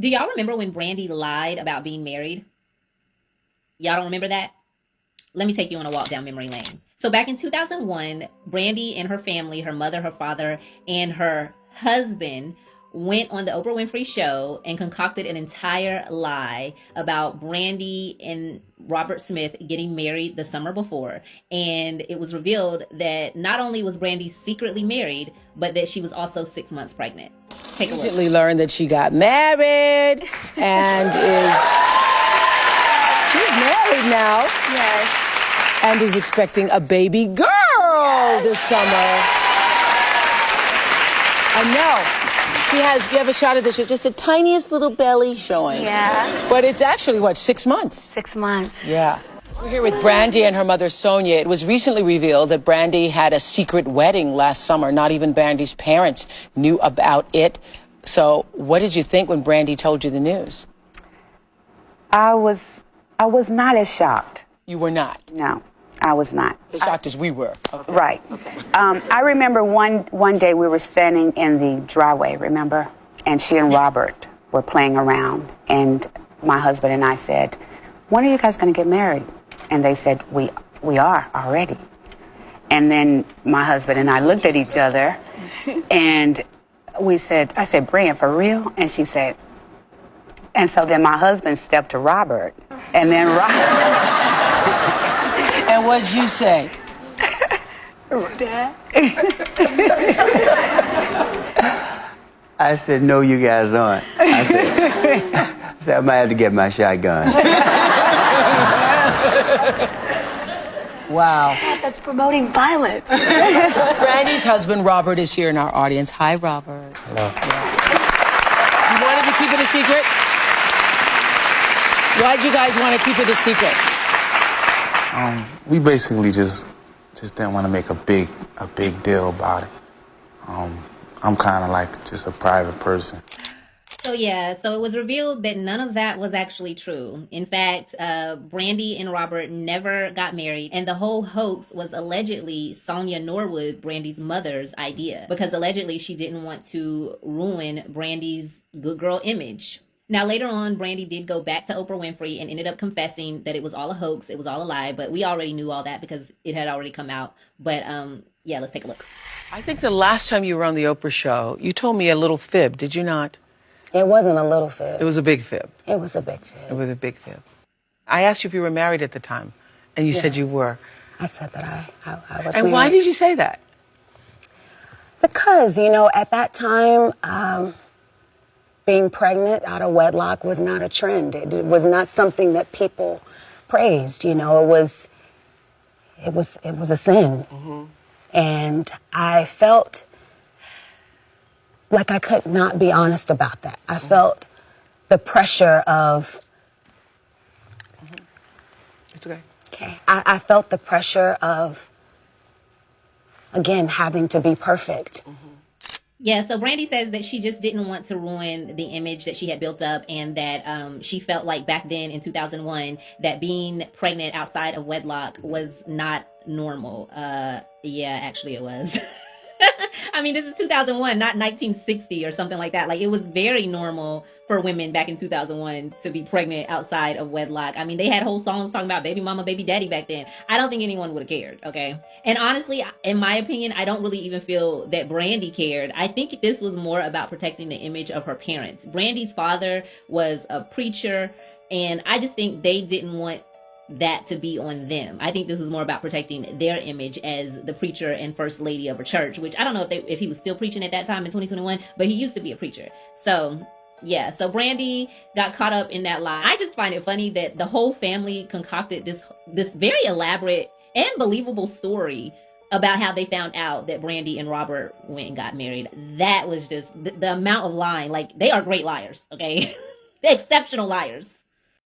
Do y'all remember when Brandy lied about being married? Y'all don't remember that? Let me take you on a walk down memory lane. So back in 2001, Brandy and her family, her mother, her father, and her husband went on the Oprah Winfrey show and concocted an entire lie about Brandy and Robert Smith getting married the summer before. And it was revealed that not only was Brandy secretly married, but that she was also 6 months pregnant. Take a look. Recently learned that she got married and she's married now. Yes. And is expecting a baby girl this summer. I know. You have a shot of this. It's just the tiniest little belly showing. Yeah. But it's actually, what, 6 months? 6 months. Yeah. We're here with Brandy and her mother, Sonia. It was recently revealed that Brandy had a secret wedding last summer. Not even Brandy's parents knew about it. So what did you think when Brandy told you the news? I was not as shocked. You were not? No, I was not. As shocked as we were. Okay. Right. Okay. I remember one day we were standing in the driveway, remember? And she and Robert were playing around. And my husband and I said, when are you guys going to get married? And they said, we are already. And then my husband and I looked at each other and I said, Brian, for real? And she said, and so then my husband stepped to Robert. And then Robert. And what'd you say? Dad? I said, no, you guys aren't. I said, I might have to get my shotgun. Wow. Dad, that's promoting violence. Brandy's husband, Robert, is here in our audience. Hi, Robert. Hello. Yeah. You wanted to keep it a secret? Why'd you guys want to keep it a secret? We basically just didn't want to make a big deal about it. I'm kind of like just a private person. So it was revealed that none of that was actually true. In fact, Brandy and Robert never got married, and the whole hoax was allegedly Sonia Norwood, Brandy's mother's idea, because allegedly she didn't want to ruin Brandy's good girl image. Now, later on, Brandy did go back to Oprah Winfrey and ended up confessing that it was all a hoax, it was all a lie, but we already knew all that because it had already come out. But let's take a look. I think the last time you were on the Oprah show, you told me a little fib, did you not? It wasn't a little fib. It was a big fib. It was a big fib. It was a big fib. I asked you if you were married at the time, and you said you were. I said that I was And married. why did you say that? Because, at that time, being pregnant out of wedlock was not a trend. It was not something that people praised. It was a sin. Mm-hmm. And I felt like I could not be honest about that. I felt the pressure of... It's okay. Okay. I felt the pressure of, again, having to be perfect. Mm-hmm. Yeah, so Brandy says that she just didn't want to ruin the image that she had built up, and that she felt like back then in 2001 that being pregnant outside of wedlock was not normal. Actually it was. I mean, this is 2001, not 1960 or something like that. Like, it was very normal for women back in 2001 to be pregnant outside of wedlock. I mean, they had whole songs talking about baby mama, baby daddy back then. I don't think anyone would have cared, okay? And honestly, in my opinion, I don't really even feel that Brandy cared. I think this was more about protecting the image of her parents. Brandy's father was a preacher, and I just think they didn't want that to be on them. I think this is more about protecting their image as the preacher and first lady of a church, which I don't know if he was still preaching at that time in 2021, but he used to be a preacher. So Brandy got caught up in that lie. I just find it funny that the whole family concocted this very elaborate and believable story about how they found out that Brandy and Robert went and got married. That was just the amount of lying. Like, they are great liars, okay? They're exceptional liars.